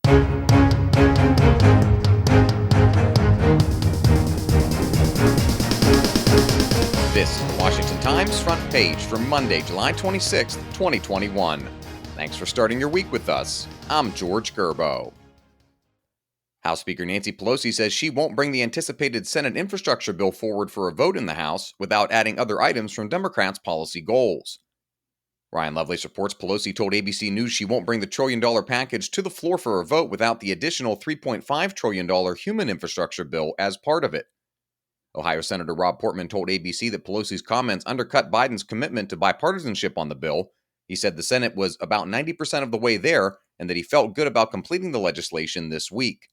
This is the Washington Times front page for Monday, July 26, 2021. Thanks for starting your week with us. I'm George Gerbo. House Speaker Nancy Pelosi says she won't bring the anticipated Senate infrastructure bill forward for a vote in the House without adding other items from Democrats' policy goals. Ryan Lovelace reports Pelosi told ABC News she won't bring the trillion-dollar package to the floor for a vote without the additional $3.5 trillion human infrastructure bill as part of it. Ohio Senator Rob Portman told ABC that Pelosi's comments undercut Biden's commitment to bipartisanship on the bill. He said the Senate was about 90% of the way there and that he felt good about completing the legislation this week.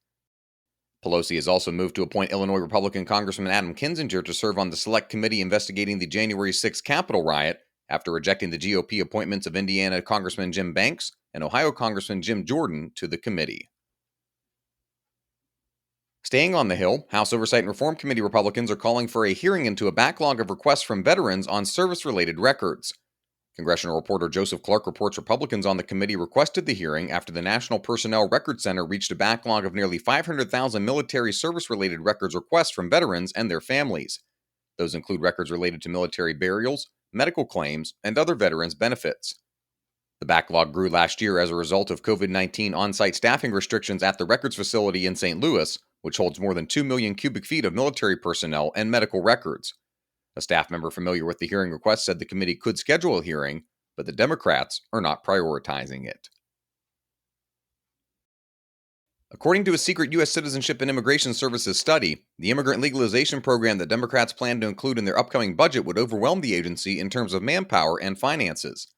Pelosi has also moved to appoint Illinois Republican Congressman Adam Kinzinger to serve on the Select Committee investigating the January 6th Capitol riot after rejecting the GOP appointments of Indiana Congressman Jim Banks and Ohio Congressman Jim Jordan to the committee. Staying on the Hill, House Oversight and Reform Committee Republicans are calling for a hearing into a backlog of requests from veterans on service-related records. Congressional reporter Joseph Clark reports Republicans on the committee requested the hearing after the National Personnel Record Center reached a backlog of nearly 500,000 military service-related records requests from veterans and their families. Those include records related to military burials, medical claims, and other veterans' benefits. The backlog grew last year as a result of COVID-19 on-site staffing restrictions at the records facility in St. Louis, which holds more than 2 million cubic feet of military personnel and medical records. A staff member familiar with the hearing request said the committee could schedule a hearing, but the Democrats are not prioritizing it. According to a secret U.S. Citizenship and Immigration Services study, the immigrant legalization program that Democrats plan to include in their upcoming budget would overwhelm the agency in terms of manpower and finances.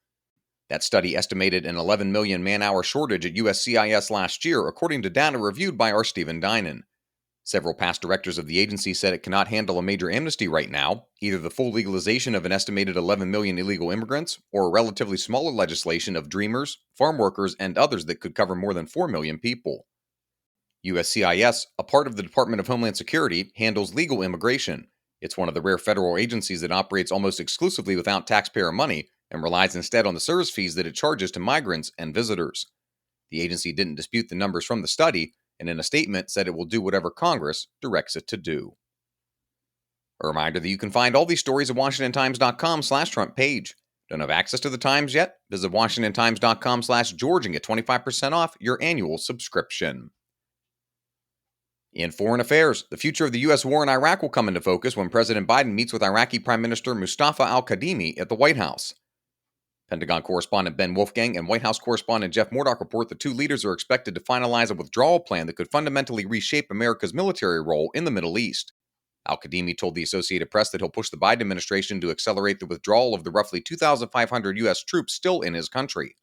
That study estimated an 11 million man-hour shortage at USCIS last year, according to data reviewed by R. Stephen Dinan. Several past directors of the agency said it cannot handle a major amnesty right now, either the full legalization of an estimated 11 million illegal immigrants, or a relatively smaller legislation of dreamers, farm workers, and others that could cover more than 4 million people. USCIS, a part of the Department of Homeland Security, handles legal immigration. It's one of the rare federal agencies that operates almost exclusively without taxpayer money and relies instead on the service fees that it charges to migrants and visitors. The agency didn't dispute the numbers from the study, and in a statement said it will do whatever Congress directs it to do. A reminder that you can find all these stories at WashingtonTimes.com/front page. Don't have access to the Times yet? Visit WashingtonTimes.com/George and get 25% off your annual subscription. In foreign affairs, the future of the U.S. war in Iraq will come into focus when President Biden meets with Iraqi Prime Minister Mustafa al-Kadhimi at the White House. Pentagon correspondent Ben Wolfgang and White House correspondent Jeff Murdoch report the two leaders are expected to finalize a withdrawal plan that could fundamentally reshape America's military role in the Middle East. Al-Kadhimi told the Associated Press that he'll push the Biden administration to accelerate the withdrawal of the roughly 2,500 U.S. troops still in his country.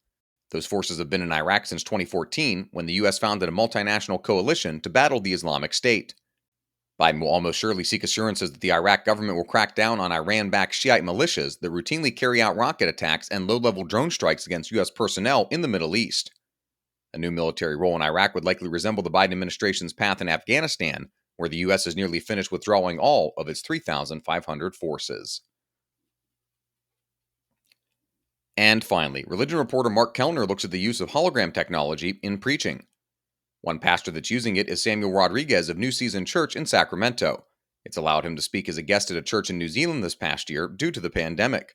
Those forces have been in Iraq since 2014, when the U.S. founded a multinational coalition to battle the Islamic State. Biden will almost surely seek assurances that the Iraq government will crack down on Iran-backed Shiite militias that routinely carry out rocket attacks and low-level drone strikes against U.S. personnel in the Middle East. A new military role in Iraq would likely resemble the Biden administration's path in Afghanistan, where the U.S. has nearly finished withdrawing all of its 3,500 forces. And finally, religion reporter Mark Kellner looks at the use of hologram technology in preaching. One pastor that's using it is Samuel Rodriguez of New Season Church in Sacramento. It's allowed him to speak as a guest at a church in New Zealand this past year due to the pandemic.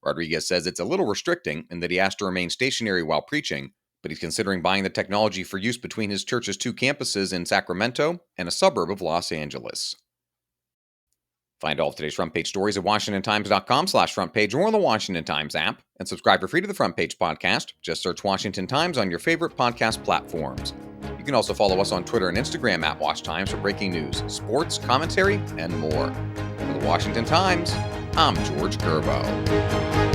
Rodriguez says it's a little restricting in that he has to remain stationary while preaching, but he's considering buying the technology for use between his church's two campuses in Sacramento and a suburb of Los Angeles. Find all of today's front page stories at WashingtonTimes.com/front page or on the Washington Times app, and subscribe for free to the Front Page podcast. Just search Washington Times on your favorite podcast platforms. You can also follow us on Twitter and Instagram at WashTimes for breaking news, sports, commentary, and more. For the Washington Times, I'm George Gerbo.